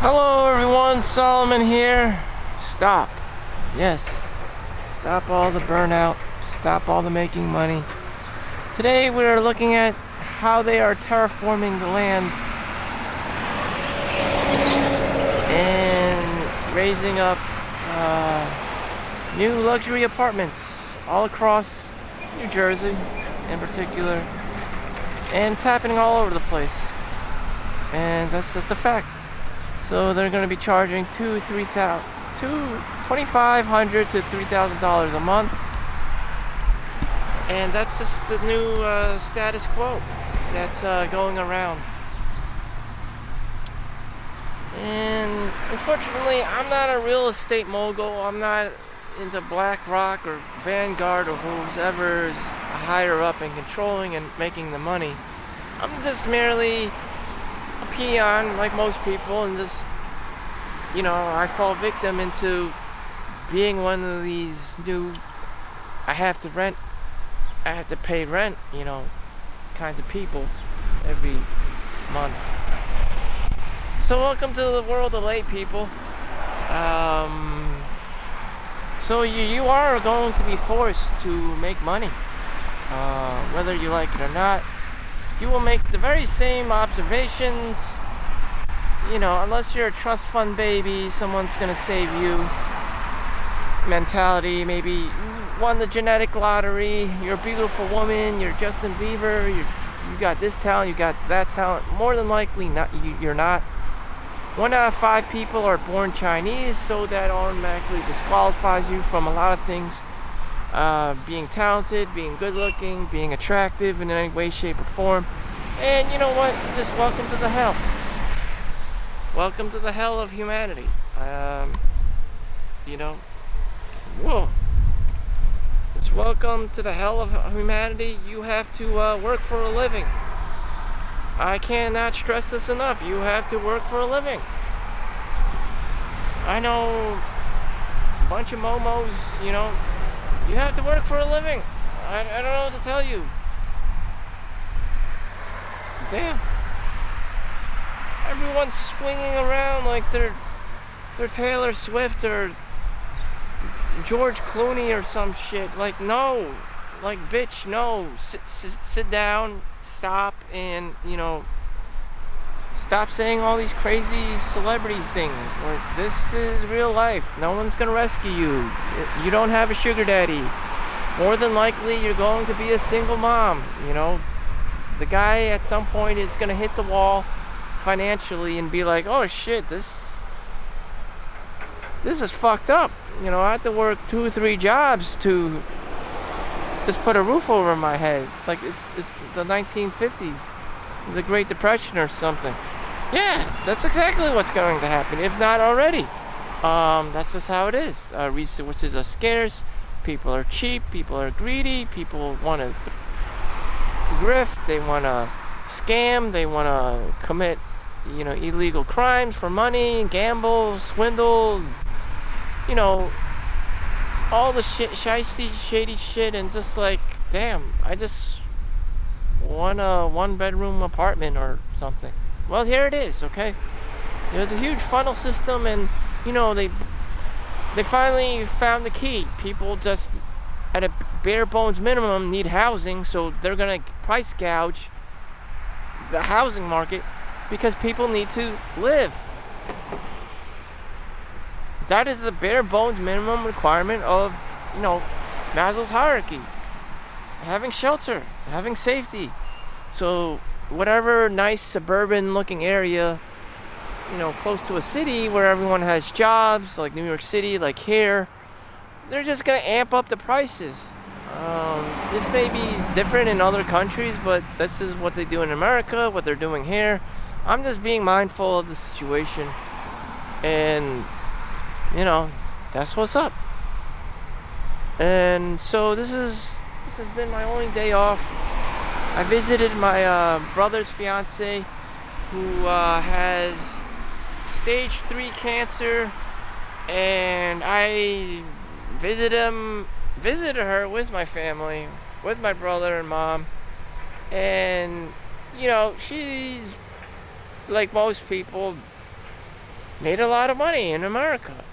Hello everyone, Solomon here. Stop. Yes. Stop all the burnout. Stop all the making money. Today we are looking at how they are terraforming the land and raising up new luxury apartments all across New Jersey in particular. And it's happening all over the place. And that's just a fact. So they're going to be charging $2,500 to $3,000 a month, and that's just the new status quo that's going around. And unfortunately, I'm not a real estate mogul. I'm not into BlackRock or Vanguard or whoever is higher up and controlling and making the money. I'm just merely a peon like most people, and just, I fall victim into being one of these new I have to pay rent, kinds of people every month. So welcome to the world of late people. So you are going to be forced to make money, whether you like it or not. You will make the very same observations, unless you're a trust fund baby, someone's going to save you mentality. Maybe you won the genetic lottery, you're a beautiful woman, you're Justin Bieber, you got this talent, you got that talent. More than likely, you're not. 1 out of 5 people are born Chinese, so that automatically disqualifies you from a lot of things. Being talented, being good looking, being attractive in any way, shape, or form. And you know what? Just welcome to the hell. Welcome to the hell of humanity. Whoa. Just welcome to the hell of humanity. You have to work for a living. I cannot stress this enough. You have to work for a living. I know a bunch of momos, you have to work for a living. I don't know what to tell you. Damn. Everyone's swinging around like they're Taylor Swift or George Clooney or some shit. Like, no. Like, bitch, no. Sit down, stop, and, stop saying all these crazy celebrity things. Like, this is real life. No one's gonna rescue you. You don't have a sugar daddy. More than likely, you're going to be a single mom. The guy at some point is gonna hit the wall financially and be like, oh shit, this is fucked up. I have to work 2 or 3 jobs to just put a roof over my head. Like it's the 1950s, the Great Depression or something. Yeah, that's exactly what's going to happen, if not already. That's just how it is. Resources are scarce. People are cheap. People are greedy. People want to grift. They want to scam. They want to commit, illegal crimes for money, gamble, swindle. All the shady shit, and just like, damn, I just want a 1-bedroom apartment or something. Well, here it is, okay? There's a huge funnel system, and, they finally found the key. People just, at a bare bones minimum, need housing, so they're gonna price gouge the housing market because people need to live. That is the bare bones minimum requirement of, Maslow's hierarchy. Having shelter, having safety. So whatever nice suburban looking area, close to a city where everyone has jobs, like New York City, like here, they're just going to amp up the prices. This may be different in other countries, but this is what they do in America, what they're doing here. I'm just being mindful of the situation. And that's what's up. And so this has been my only day off. I visited my brother's fiance, who has stage 3 cancer, and I visited her with my family, with my brother and mom, and she's like most people, made a lot of money in America.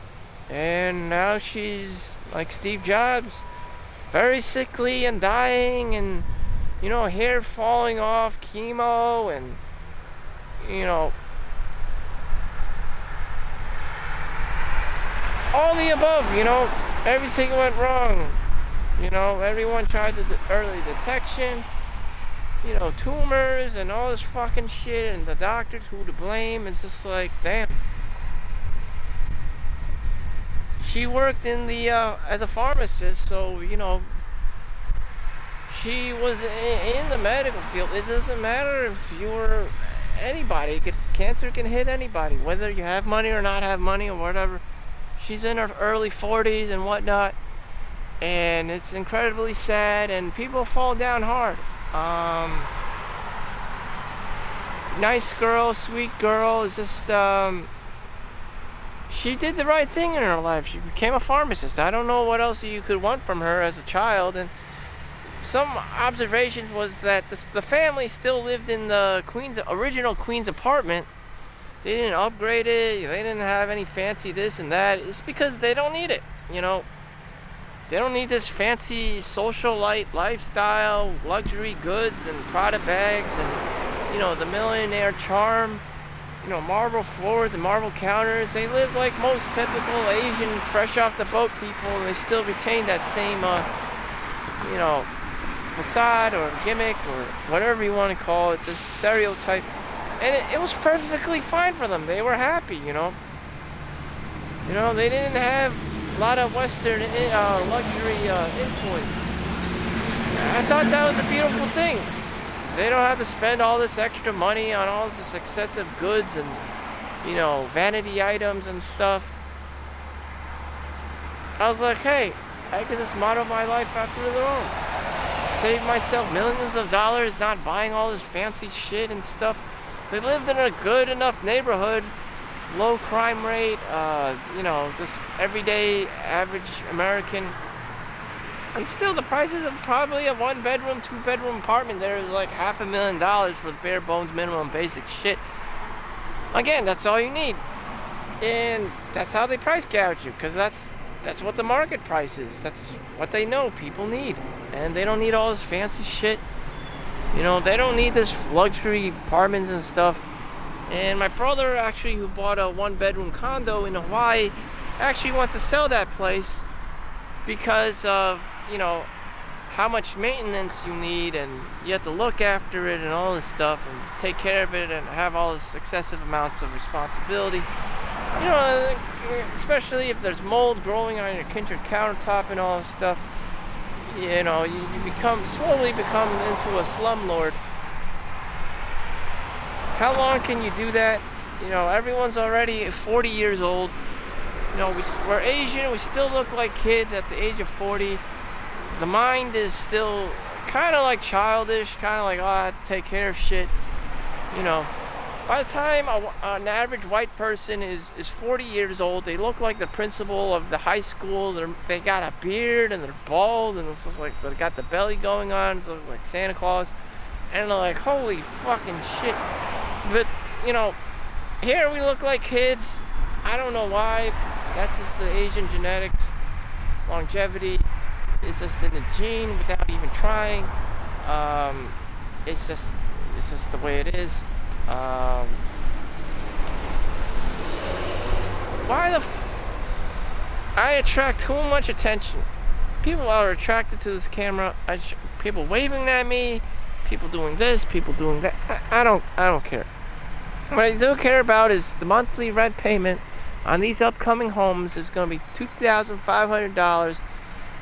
And now she's like Steve Jobs, very sickly and dying, and hair falling off, chemo, and all the above. Everything went wrong. Everyone tried the early detection, tumors and all this fucking shit, and the doctors, who to blame? It's just like, damn. She worked in the as a pharmacist, so she was in the medical field. It doesn't matter if you're anybody. Cancer can hit anybody, whether you have money or not have money or whatever. She's in her early 40s and whatnot, and it's incredibly sad, and people fall down hard. Nice girl, sweet girl. It's just she did the right thing in her life. She became a pharmacist. I don't know what else you could want from her as a child. And some observations was that the family still lived in the original Queen's apartment. They didn't upgrade it. They didn't have any fancy this and that. It's because they don't need it. They don't need this fancy socialite lifestyle, luxury goods and Prada bags and the millionaire charm. Marble floors and marble counters. They live like most typical Asian, fresh off the boat people, and they still retain that same, facade or gimmick or whatever you want to call it, just stereotype. And it was perfectly fine for them. They were happy, They didn't have a lot of Western luxury influence. I thought that was a beautiful thing. They don't have to spend all this extra money on all this excessive goods and, vanity items and stuff. I was like, hey, I could just model my life after their own. Save myself millions of dollars not buying all this fancy shit and stuff. They lived in a good enough neighborhood, low crime rate, just everyday average American. And still, the prices of probably a 1-bedroom, 2-bedroom apartment there is like $500,000 for the bare bones minimum basic shit. Again, that's all you need. And that's how they price gouge you, because that's what the market price is. That's what they know people need. And they don't need all this fancy shit. They don't need this luxury apartments and stuff. And my brother, actually, who bought a 1-bedroom condo in Hawaii, actually wants to sell that place because of how much maintenance you need, and you have to look after it and all this stuff and take care of it and have all this excessive amounts of responsibility. Especially if there's mold growing on your kitchen countertop and all this stuff. You slowly become into a slumlord. How long can you do that? Everyone's already 40 years old. We're Asian, we still look like kids at the age of 40. The mind is still kind of like childish, kind of like, oh, I have to take care of shit. By the time an average white person is 40 years old, they look like the principal of the high school. They got a beard and they're bald, and it's just like they got the belly going on, so like Santa Claus. And they're like, holy fucking shit. But, here we look like kids. I don't know why. That's just the Asian genetics. Longevity is just in the gene without even trying. It's just the way it is. I attract too much attention. People are attracted to this camera. People waving at me, people doing this, people doing that. I don't care. What I do care about is the monthly rent payment on these upcoming homes is going to be $2,500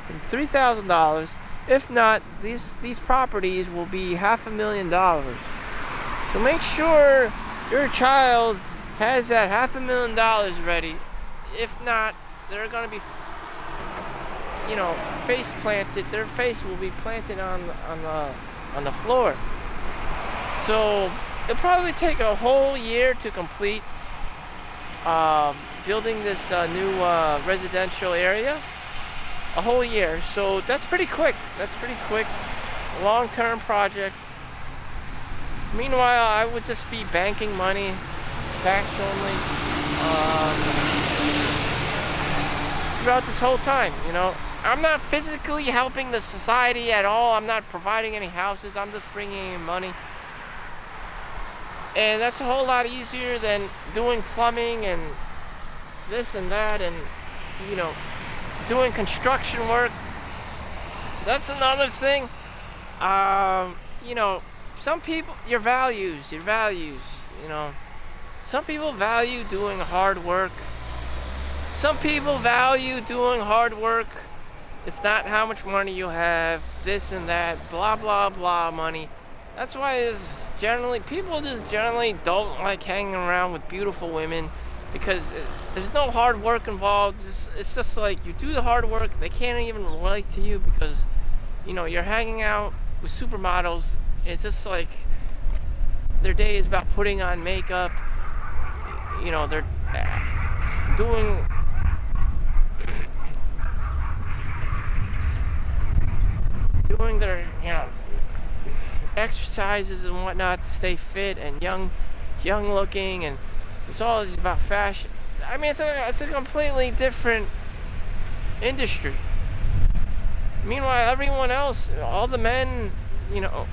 for $3,000. If not, these properties will be $500,000. So make sure your child has that $500,000 ready. If not, they're going to be, face planted. Their face will be planted on the floor. So it'll probably take a whole year to complete building this new residential area. A whole year. So that's pretty quick. Long-term project. Meanwhile, I would just be banking money, cash only. Throughout this whole time, I'm not physically helping the society at all. I'm not providing any houses. I'm just bringing in money. And that's a whole lot easier than doing plumbing and this and that and, doing construction work. That's another thing. Some people, your values, some people value doing hard work. Some people value doing hard work. It's not how much money you have, this and that, blah, blah, blah money. That's why people just generally don't like hanging around with beautiful women, because there's no hard work involved. It's just like you do the hard work, they can't even relate to you because, you're hanging out with supermodels. It's just like their day is about putting on makeup. They're doing their exercises and whatnot to stay fit and young looking, and it's all about fashion. I mean, it's a completely different industry. Meanwhile, everyone else, all the men,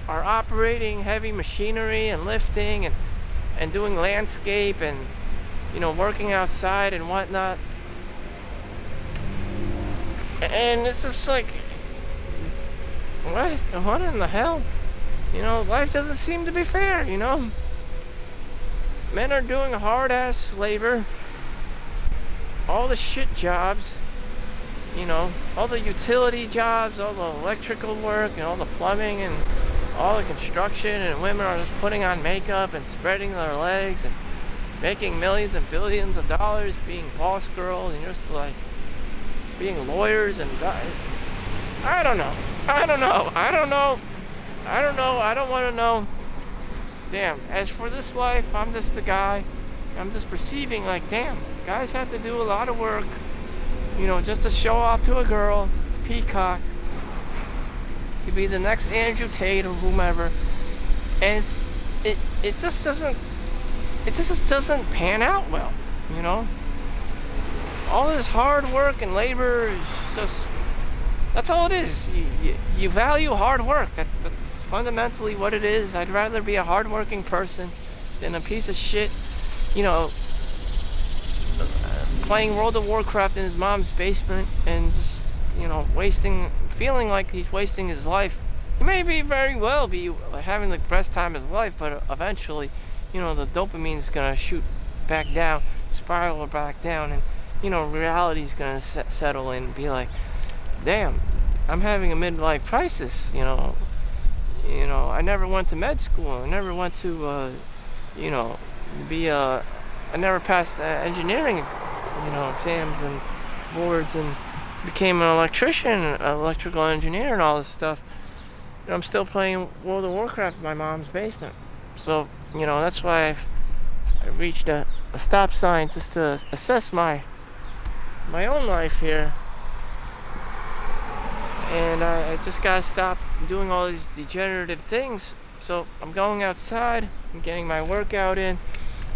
are operating heavy machinery and lifting and doing landscape and, working outside and whatnot. And it's just like, what in the hell? Life doesn't seem to be fair, Men are doing hard-ass labor, all the shit jobs, all the utility jobs, all the electrical work, and all the plumbing, and all the construction, and women are just putting on makeup and spreading their legs and making millions and billions of dollars being boss girls, and just like being lawyers and I don't know. I don't want to know. Damn, as for this life, I'm just a guy. I'm just perceiving like, damn, guys have to do a lot of work, just to show off to a girl, peacock, to be the next Andrew Tate or whomever. And it just doesn't pan out well, All this hard work and labor is just, that's all it is. You value hard work. That's fundamentally what it is. I'd rather be a hard-working person than a piece of shit, playing World of Warcraft in his mom's basement and just, feeling like he's wasting his life. He may very well be having the best time of his life, but eventually, the dopamine's gonna shoot back down, spiral back down, and, reality's gonna settle in and be like, damn, I'm having a midlife crisis, I never went to med school. I never went to, I never passed engineering, exams and boards, and became an electrician, electrical engineer, and all this stuff. I'm still playing World of Warcraft in my mom's basement. So, that's why I reached a stop sign just to assess my own life here. And I just gotta stop doing all these degenerative things. So I'm going outside, I'm getting my workout in,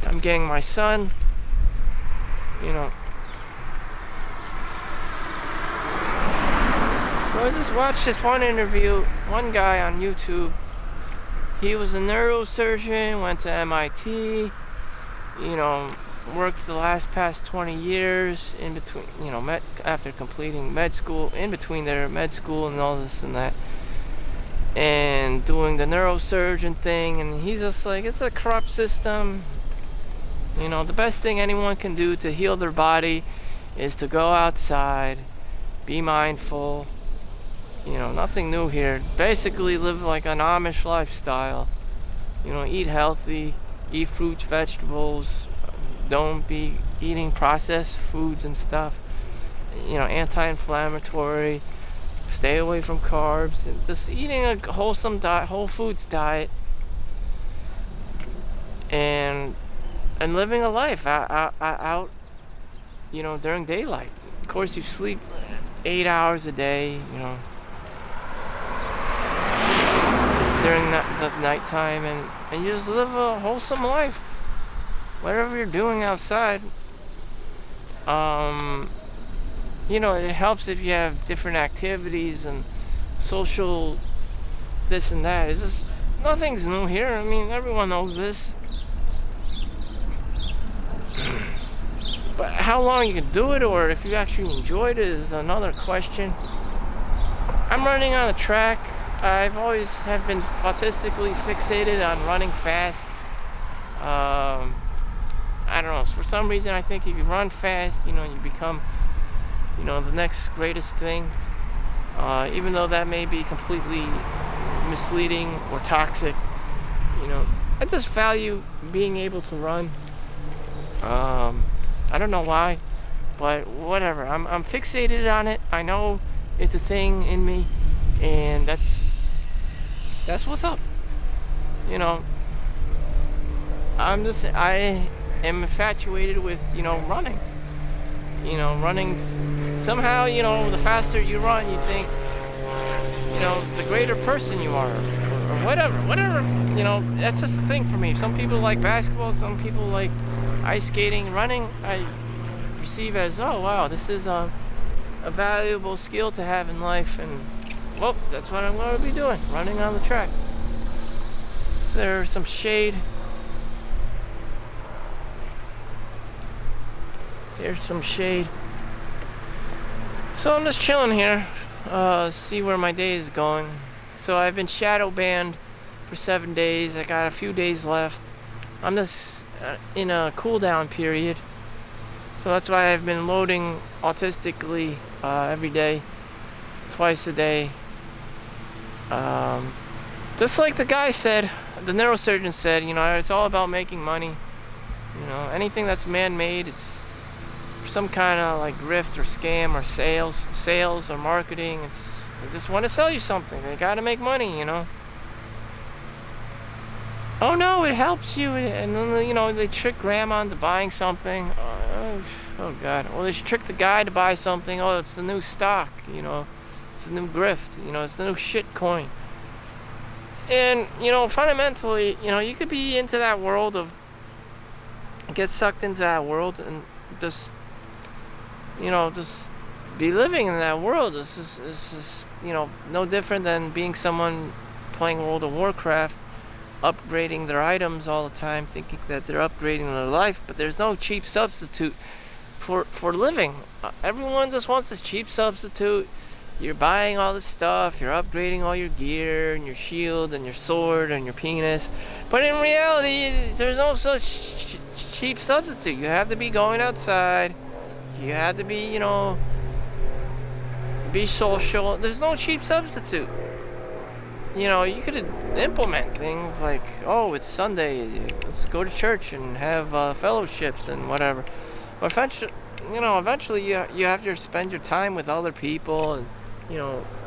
I'm getting my sun, So I just watched this one interview, one guy on YouTube. He was a neurosurgeon, went to MIT, worked the past 20 years in between, after completing med school, in between their med school and all this and that, and doing the neurosurgeon thing. And he's just like, it's a corrupt system. The best thing anyone can do to heal their body is to go outside, be mindful, nothing new here. Basically live like an Amish lifestyle, eat healthy, eat fruits, vegetables, don't be eating processed foods and stuff, anti-inflammatory, stay away from carbs, and just eating a wholesome diet, whole foods diet, and living a life out, during daylight. Of course, you sleep 8 hours a day, during the nighttime, and you just live a wholesome life. whatever you're doing outside, it helps if you have different activities and social this and that. It's just nothing's new here. I mean, everyone knows this. But how long you can do it, or if you actually enjoyed it, is another question. I'm running on a track. I've always have been autistically fixated on running fast. I don't know. For some reason, I think if you run fast, you become, the next greatest thing. Even though that may be completely misleading or toxic, I just value being able to run. I don't know why, but whatever. I'm fixated on it. I know it's a thing in me, and that's what's up. I am infatuated with, running. Running, somehow, the faster you run, you think, the greater person you are, or whatever, that's just the thing for me. Some people like basketball, some people like ice skating. Running, I perceive as, oh wow, this is a valuable skill to have in life, and well, that's what I'm going to be doing, running on the track. So there's some shade. There's some shade. So I'm just chilling here, see where my day is going. So I've been shadow banned for 7 days. I got a few days left. I'm just in a cool down period. So that's why I've been loading autistically every day, twice a day. Just like the guy said, the neurosurgeon said, it's all about making money. Anything that's man-made, it's some kind of like grift or scam or sales or marketing. They just want to sell you something. They got to make money, Oh no, it helps you, and then they trick grandma into buying something. Oh god. Well, they trick the guy to buy something. Oh, it's the new stock. It's the new grift. It's the new shit coin. And fundamentally, you could be into that world get sucked into that world and just be living in that world. This is no different than being someone playing World of Warcraft, upgrading their items all the time, thinking that they're upgrading their life, but there's no cheap substitute for living. Everyone just wants this cheap substitute. You're buying all this stuff, you're upgrading all your gear and your shield and your sword and your penis, but in reality, there's no such cheap substitute. You have to be going outside. You have to be, be social. There's no cheap substitute. You could implement things like, oh, it's Sunday, let's go to church and have fellowships and whatever. But eventually you have to spend your time with other people and,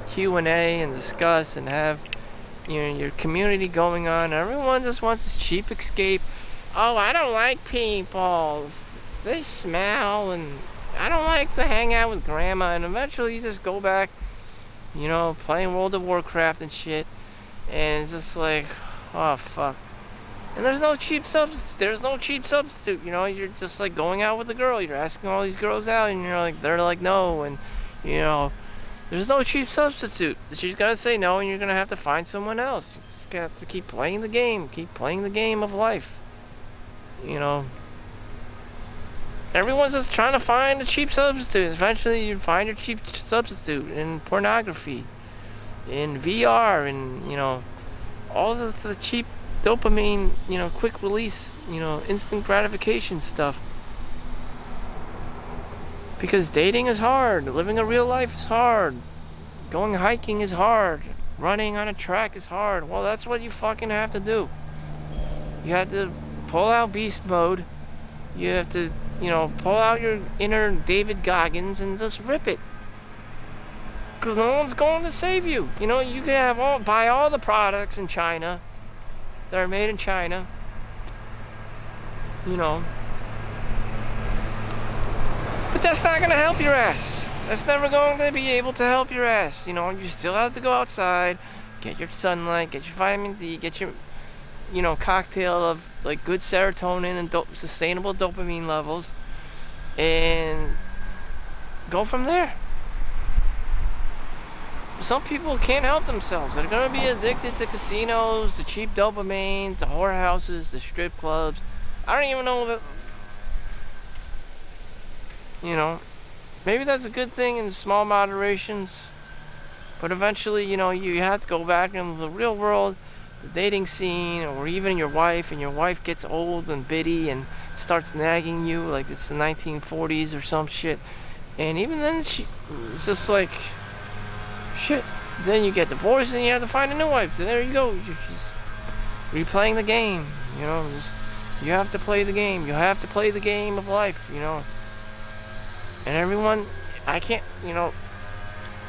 Q&A and discuss and have, your community going on. Everyone just wants this cheap escape. Oh, I don't like people. They smell, and I don't like to hang out with grandma. And eventually you just go back, playing World of Warcraft and shit. And it's just like, oh fuck. And there's no cheap substitute. You're just like going out with a girl. You're asking all these girls out, and they're like no, and there's no cheap substitute. She's gonna say no, and you're gonna have to find someone else. You just have to keep playing the game of life. Everyone's just trying to find a cheap substitute. Eventually, you find your cheap substitute in pornography, in VR, and all the cheap dopamine, quick release, instant gratification stuff. Because dating is hard, living a real life is hard, going hiking is hard, running on a track is hard. Well, that's what you fucking have to do. You have to pull out beast mode. You have to, pull out your inner David Goggins and just rip it. Because no one's going to save you. You can buy all the products in China that are made in China. But that's not going to help your ass. That's never going to be able to help your ass. You still have to go outside, get your sunlight, get your vitamin D, get your cocktail of like good serotonin and sustainable dopamine levels, and go from there. Some people can't help themselves. They're gonna be addicted to casinos, the cheap dopamine, the whorehouses, the strip clubs. I don't even know that. Maybe that's a good thing in small moderations, but eventually, you have to go back into the real world, the dating scene, or even your wife, and your wife gets old and bitty and starts nagging you like it's the 1940s or some shit. And even then, it's just like, shit. Then you get divorced and you have to find a new wife. There you go. You're just replaying the game. You have to play the game. You have to play the game of life. And everyone, I can't.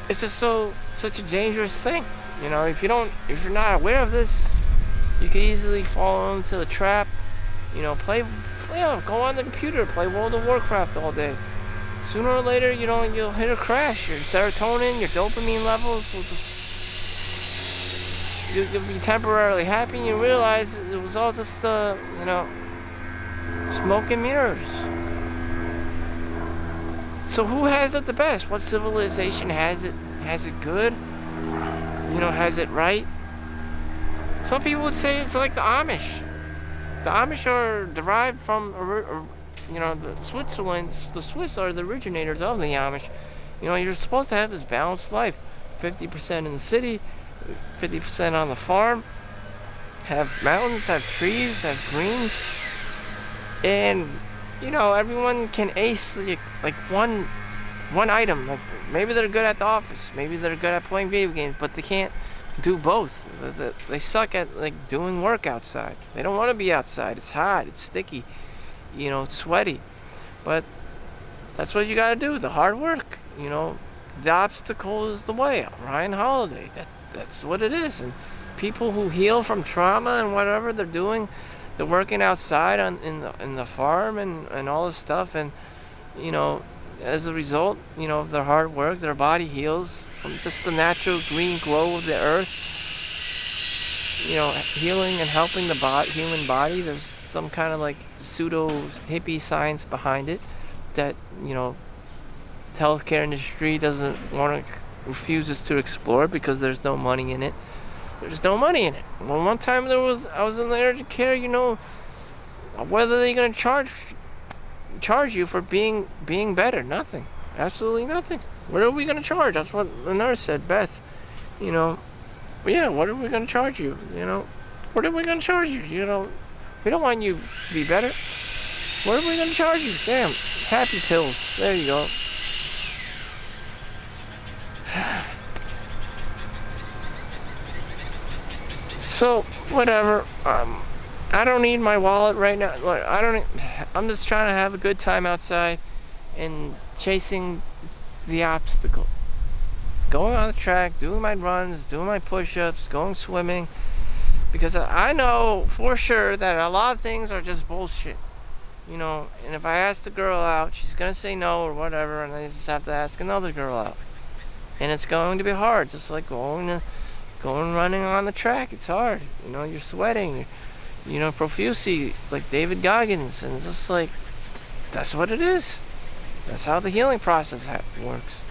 It's just such a dangerous thing. If you're not aware of this, you can easily fall into the trap. Go on the computer, play World of Warcraft all day. Sooner or later, you'll hit a crash. Your serotonin, your dopamine levels will just... You'll be temporarily happy, and you realize it was all just, smoke and mirrors. So who has it the best? What civilization has it good? Has it right? Some people would say it's like the Amish. The Amish are derived from... the Swiss are the originators of the Amish. You're supposed to have this balanced life. 50% in the city, 50% on the farm. Have mountains, have trees, have greens. And, everyone can ace like one item. Like maybe they're good at the office, maybe they're good at playing video games, but they can't do both. They suck at like doing work outside. They don't want to be outside. It's hot, it's sticky. It's sweaty, but that's what you gotta do, the hard work. The obstacle is the way. Ryan Holiday, that's what it is. And people who heal from trauma and whatever they're doing, they're working outside in the farm and all this stuff, and as a result of their hard work, their body heals from just the natural green glow of the earth. Healing and helping the human body. There's some kind of like pseudo hippie science behind it that the healthcare industry refuses to explore because there's no money in it. There's no money in it. Well, one time I was in the urgent care. Whether they're gonna charge you for being better? Nothing. Absolutely nothing. What are we gonna charge? That's what the nurse said, Beth. Yeah, what are we gonna charge you? What are we gonna charge you? We don't want you to be better. What are we gonna charge you? Damn, happy pills. There you go. So, whatever. I don't need my wallet right now. I'm just trying to have a good time outside and chasing the obstacle. Going on the track, doing my runs, doing my push-ups, going swimming. Because I know for sure that a lot of things are just bullshit. And if I ask the girl out, she's going to say no or whatever, and I just have to ask another girl out. And it's going to be hard, just like going running on the track. It's hard. You're sweating, profusely, like David Goggins, and just like, that's what it is. That's how the healing process works.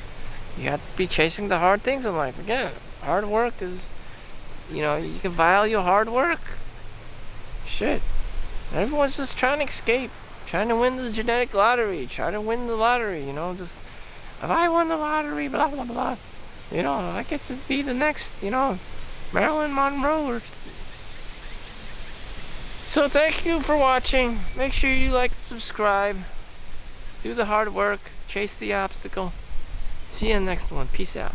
You have to be chasing the hard things in life. Again, hard work is, you can value hard work. Shit. Everyone's just trying to escape, trying to win the genetic lottery, trying to win the lottery, just, if I won the lottery, blah, blah, blah, I get to be the next, Marilyn Monroe. So thank you for watching. Make sure you like and subscribe. Do the hard work. Chase the obstacle. See you in the next one. Peace out.